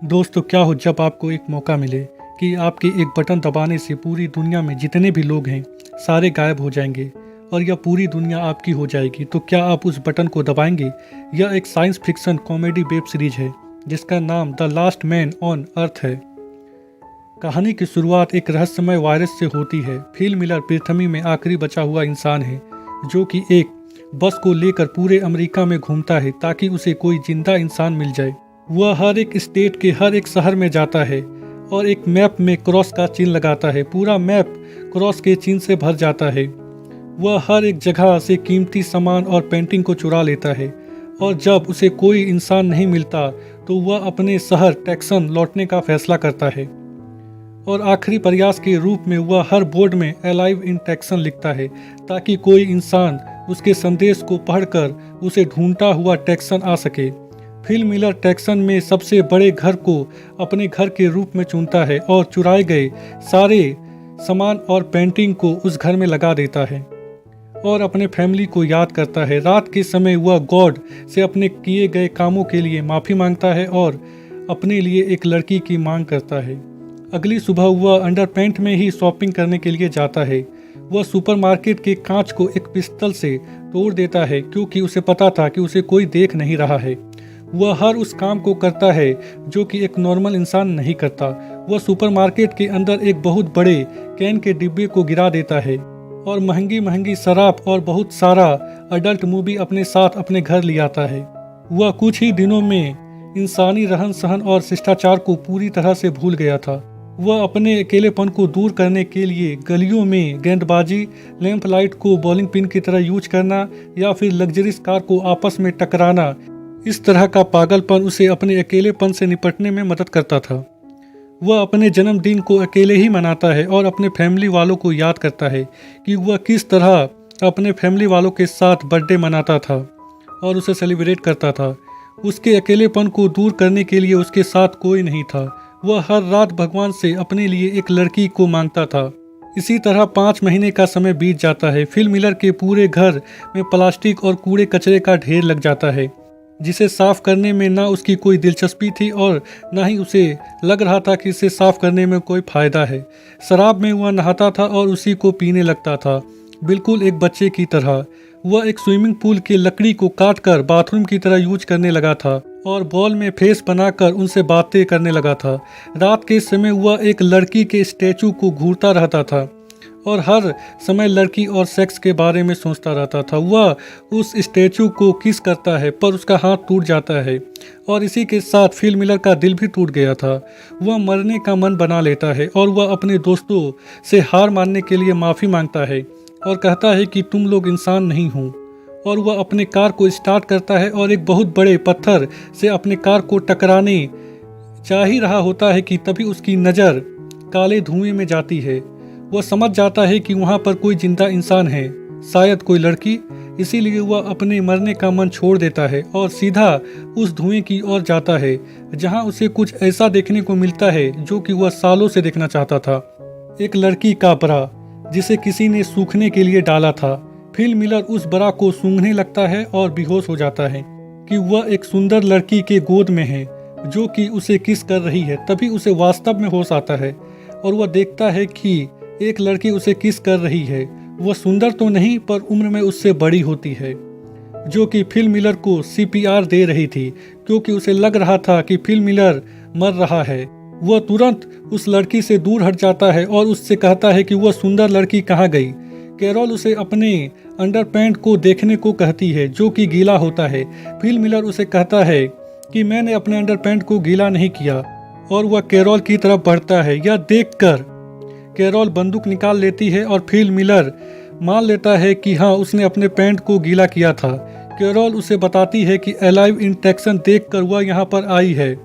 दोस्तों क्या हो जब आपको एक मौका मिले कि आपके एक बटन दबाने से पूरी दुनिया में जितने भी लोग हैं सारे गायब हो जाएंगे और यह पूरी दुनिया आपकी हो जाएगी, तो क्या आप उस बटन को दबाएंगे? यह एक science fiction comedy web series है जिसका नाम the last man on earth है। कहानी की शुरुआत एक रहस्यमय वायरस से होती है। फिल मिलर पृथ्वी में आखिरी बचा हुआ इंसान है जो कि एक बस को लेकर पूरे अमेरिका में घूमता है ताकि उसे कोई जिंदा इंसान मिल जाए। वह हर एक स्टेट के हर एक शहर में जाता है और एक मैप में क्रॉस का चिन्ह लगाता है। पूरा मैप क्रॉस के चिन्ह से भर जाता है। वह हर एक जगह से कीमती सामान और पेंटिंग को चुरा लेता है और जब उसे कोई इंसान नहीं मिलता तो वह अपने शहर टेक्सन लौटने का फैसला करता है और आखिरी प्रयास के रूप में वह हर बोर्ड में अलाइव इन टेक्सन लिखता है ताकि कोई इंसान उसके संदेश को पढ़कर उसे ढूंढता हुआ टेक्सन आ सके। फिल मिलर टेक्सन में सबसे बड़े घर को अपने घर के रूप में चुनता है और चुराए गए सारे सामान और पेंटिंग को उस घर में लगा देता है और अपने फैमिली को याद करता है। रात के समय वह गॉड से अपने किए गए कामों के लिए माफ़ी मांगता है और अपने लिए एक लड़की की मांग करता है। अगली सुबह वह अंडरपैंट में ही शॉपिंग करने के लिए जाता है। वह सुपरमार्केट के कांच को एक पिस्तौल से तोड़ देता है क्योंकि उसे पता था कि उसे कोई देख नहीं रहा है। वह हर उस काम को करता है जो कि एक नॉर्मल इंसान नहीं करता। वह सुपरमार्केट के अंदर एक बहुत बड़े कैन के डिब्बे को गिरा देता है और महंगी महंगी शराब और बहुत सारा अडल्ट मूवी अपने साथ अपने घर ले आता है। वह कुछ ही दिनों में इंसानी रहन सहन और शिष्टाचार को पूरी तरह से भूल गया था। वह अपने अकेलेपन को दूर करने के लिए गलियों में गेंदबाजी, लैंप लाइट को बॉलिंग पिन की तरह यूज करना या फिर लग्जरीज कार को आपस में टकराना, इस तरह का पागलपन उसे अपने अकेलेपन से निपटने में मदद करता था। वह अपने जन्मदिन को अकेले ही मनाता है और अपने फैमिली वालों को याद करता है कि वह किस तरह अपने फैमिली वालों के साथ बर्थडे मनाता था और उसे सेलिब्रेट करता था। उसके अकेलेपन को दूर करने के लिए उसके साथ कोई नहीं था। वह हर रात भगवान से अपने लिए एक लड़की को मांगता था। इसी तरह 5 महीने का समय बीत जाता है। फिल मिलर के पूरे घर में प्लास्टिक और कूड़े कचरे का ढेर लग जाता है जिसे साफ करने में ना उसकी कोई दिलचस्पी थी और ना ही उसे लग रहा था कि इसे साफ करने में कोई फायदा है। शराब में वह नहाता था और उसी को पीने लगता था, बिल्कुल एक बच्चे की तरह। वह एक स्विमिंग पूल की लकड़ी को काटकर बाथरूम की तरह यूज करने लगा था और बॉल में फेस बनाकर उनसे बातें करने लगा था। रात के समय वह एक लड़की के स्टैचू को घूरता रहता था और हर समय लड़की और सेक्स के बारे में सोचता रहता था। वह उस स्टैचू को किस करता है पर उसका हाथ टूट जाता है और इसी के साथ फिल मिलर का दिल भी टूट गया था। वह मरने का मन बना लेता है और वह अपने दोस्तों से हार मानने के लिए माफ़ी मांगता है और कहता है कि तुम लोग इंसान नहीं हो। और वह अपने कार को स्टार्ट करता है और एक बहुत बड़े पत्थर से अपने कार को टकराने जा ही रहा होता है कि तभी उसकी नज़र काले धुएं में जाती है। वह समझ जाता है कि वहाँ पर कोई जिंदा इंसान है, शायद कोई लड़की। इसीलिए वह अपने मरने का मन छोड़ देता है और सीधा उस धुएं की ओर जाता है जहाँ उसे कुछ ऐसा देखने को मिलता है जो कि वह सालों से देखना चाहता था। एक लड़की का बरा जिसे किसी ने सूखने के लिए डाला था। फिल मिलर उस बरा को सूंघने लगता है और बेहोश हो जाता है कि वह एक सुंदर लड़की के गोद में है जो कि उसे किस कर रही है। तभी उसे वास्तव में होश आता है और वह देखता है कि एक लड़की उसे किस कर रही है। वह सुंदर तो नहीं पर उम्र में उससे बड़ी होती है जो कि फिल मिलर को CPR दे रही थी क्योंकि उसे लग रहा था कि फिल मिलर मर रहा है। वह तुरंत उस लड़की से दूर हट जाता है और उससे कहता है कि वह सुंदर लड़की कहाँ गई। कैरोल उसे अपने अंडरपैंट को देखने को कहती है जो कि गीला होता है। फिल मिलर उसे कहता है कि मैंने अपने अंडरपैंट को गीला नहीं किया और वह कैरोल की तरफ बढ़ता है। यह देखकर कैरोल बंदूक निकाल लेती है और फिल मिलर मान लेता है कि हाँ उसने अपने पैंट को गीला किया था। कैरोल उसे बताती है कि अलाइव इन टेक्सन देखकर वह यहाँ पर आई है।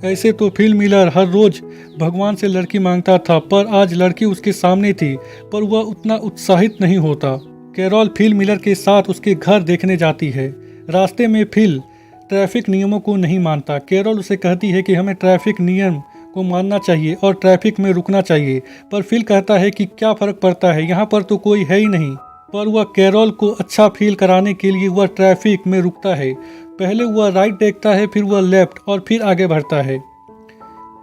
ऐसे तो फिल मिलर हर रोज भगवान से लड़की मांगता था पर आज लड़की उसके सामने थी पर वह उतना उत्साहित नहीं होता। कैरोल फिल मिलर के साथ उसके घर देखने जाती है। रास्ते में फिल ट्रैफिक नियमों को नहीं मानता। कैरोल उसे कहती है कि हमें ट्रैफिक नियम को मानना चाहिए और ट्रैफिक में रुकना चाहिए पर फिल कहता है कि क्या फ़र्क पड़ता है, यहाँ पर तो कोई है ही नहीं। पर वह कैरोल को अच्छा फील कराने के लिए वह ट्रैफिक में रुकता है। पहले वह राइट देखता है, फिर वह लेफ्ट और फिर आगे बढ़ता है।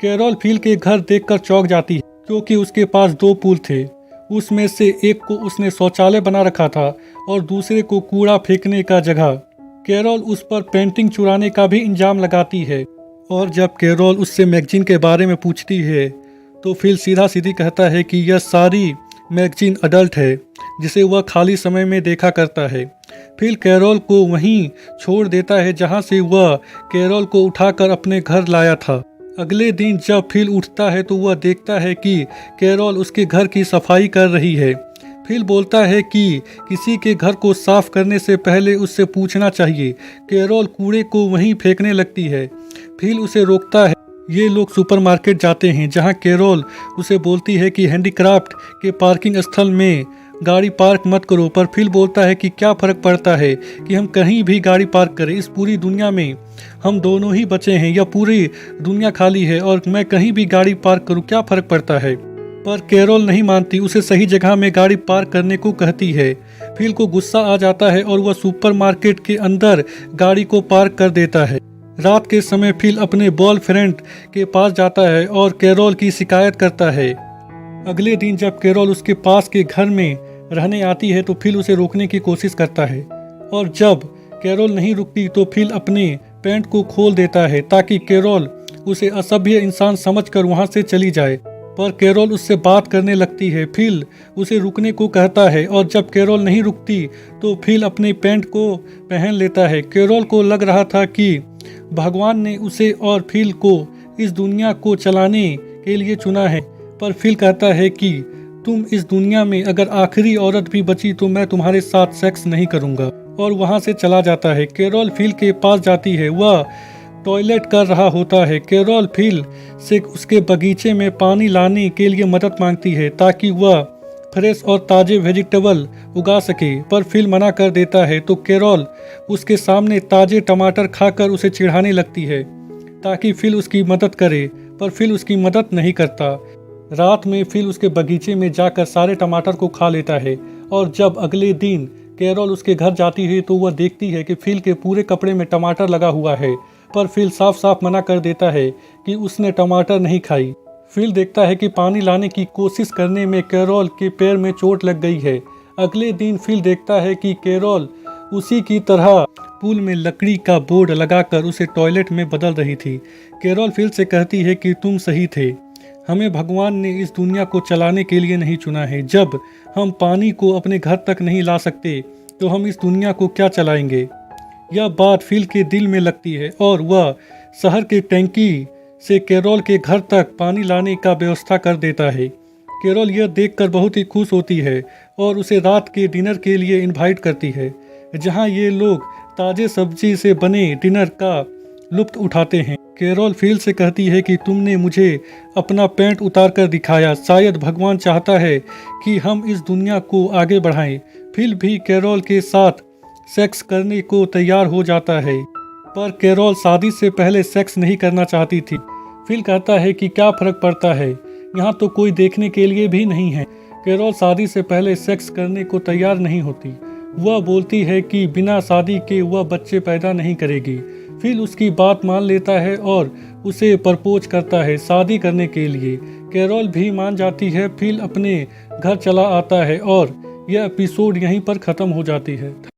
कैरोल फिल के घर देखकर चौंक जाती है क्योंकि उसके पास दो पूल थे। उसमें से एक को उसने शौचालय बना रखा था और दूसरे को कूड़ा फेंकने का जगह। कैरोल उस पर पेंटिंग चुराने का भी इल्जाम लगाती है और जब कैरोल उससे मैगजीन के बारे में पूछती है तो फिल सीधा सीधी कहता है कि यह सारी मैगजीन अडल्ट है जिसे वह खाली समय में देखा करता है। फिल कैरोल को वहीं छोड़ देता है जहां से वह कैरोल को उठाकर अपने घर लाया था। अगले दिन जब फिल उठता है तो वह देखता है कि कैरोल उसके घर की सफाई कर रही है। फिल बोलता है कि किसी के घर को साफ करने से पहले उससे पूछना चाहिए। कैरोल कूड़े को वहीं फेंकने लगती है। फिल उसे रोकता है। ये लोग सुपरमार्केट जाते हैं जहां कैरोल उसे बोलती है कि हैंडीक्राफ्ट के पार्किंग स्थल में गाड़ी पार्क मत करो, पर फिल बोलता है कि क्या फ़र्क पड़ता है कि हम कहीं भी गाड़ी पार्क करें, इस पूरी दुनिया में हम दोनों ही बचे हैं, यह पूरी दुनिया खाली है और मैं कहीं भी गाड़ी पार्क करूं, क्या फ़र्क पड़ता है। पर कैरोल नहीं मानती, उसे सही जगह में गाड़ी पार्क करने को कहती है। फिल को गुस्सा आ जाता है और वह सुपरमार्केट के अंदर गाड़ी को पार्क कर देता है। रात के समय फिल अपने बॉयफ्रेंड के पास जाता है और कैरोल की शिकायत करता है। अगले दिन जब कैरोल उसके पास के घर में रहने आती है तो फिल उसे रोकने की कोशिश करता है और जब कैरोल नहीं रुकती तो फिल अपने पैंट को खोल देता है ताकि कैरोल उसे असभ्य इंसान समझकर वहां से चली जाए। पर कैरोल उससे बात करने लगती है। फिल उसे रुकने को कहता है और जब कैरोल नहीं रुकती तो फिल अपने पैंट को पहन लेता है। कैरोल को लग रहा था कि भगवान ने उसे और फिल को इस दुनिया को चलाने के लिए चुना है, पर फिल कहता है कि तुम इस दुनिया में अगर आखिरी औरत भी बची तो मैं तुम्हारे साथ सेक्स नहीं करूंगा, और वहां से चला जाता है। कैरोल फिल के पास जाती है। वह टॉयलेट कर रहा होता है। कैरोल फिल से उसके बगीचे में पानी लाने के लिए मदद मांगती है ताकि वह फ्रेश और ताजे वेजिटेबल उगा सके, पर फिल मना कर देता है तो कैरोल उसके सामने ताजे टमाटर खाकर उसे चिढ़ाने लगती है ताकि फिल उसकी मदद करे, पर फिल उसकी मदद नहीं करता। रात में फिल उसके बगीचे में जाकर सारे टमाटर को खा लेता है और जब अगले दिन कैरोल उसके घर जाती है तो वह देखती है कि फिल के पूरे कपड़े में टमाटर लगा हुआ है, पर फिल साफ साफ मना कर देता है कि उसने टमाटर नहीं खाई। फिल देखता है कि पानी लाने की कोशिश करने में कैरोल के पैर में चोट लग गई है। अगले दिन फिल देखता है कि कैरोल उसी की तरह पूल में लकड़ी का बोर्ड लगाकर उसे टॉयलेट में बदल रही थी। कैरोल फिल से कहती है कि तुम सही थे, हमें भगवान ने इस दुनिया को चलाने के लिए नहीं चुना है। जब हम पानी को अपने घर तक नहीं ला सकते तो हम इस दुनिया को क्या चलाएंगे। यह बात फिल के दिल में लगती है और वह शहर के टैंकी से कैरोल के घर तक पानी लाने का व्यवस्था कर देता है। कैरोल यह देखकर बहुत ही खुश होती है और उसे रात के डिनर के लिए इनवाइट करती है जहां ये लोग ताजे सब्जी से बने डिनर का लुत्फ उठाते हैं। कैरोल फिल से कहती है कि तुमने मुझे अपना पैंट उतार कर दिखाया, शायद भगवान चाहता है कि हम इस दुनिया को आगे बढ़ाएं। फिल भी कैरोल के साथ सेक्स करने को तैयार हो जाता है, पर कैरोल शादी से पहले सेक्स नहीं करना चाहती थी। फिल कहता है कि क्या फर्क पड़ता है, यहाँ तो कोई देखने के लिए भी नहीं है। कैरोल शादी से पहले सेक्स करने को तैयार नहीं होती। वह बोलती है कि बिना शादी के वह बच्चे पैदा नहीं करेगी। फिल उसकी बात मान लेता है और उसे प्रपोज करता है शादी करने के लिए। कैरोल भी मान जाती है। फिल अपने घर चला आता है और यह एपिसोड यहीं पर ख़त्म हो जाती है।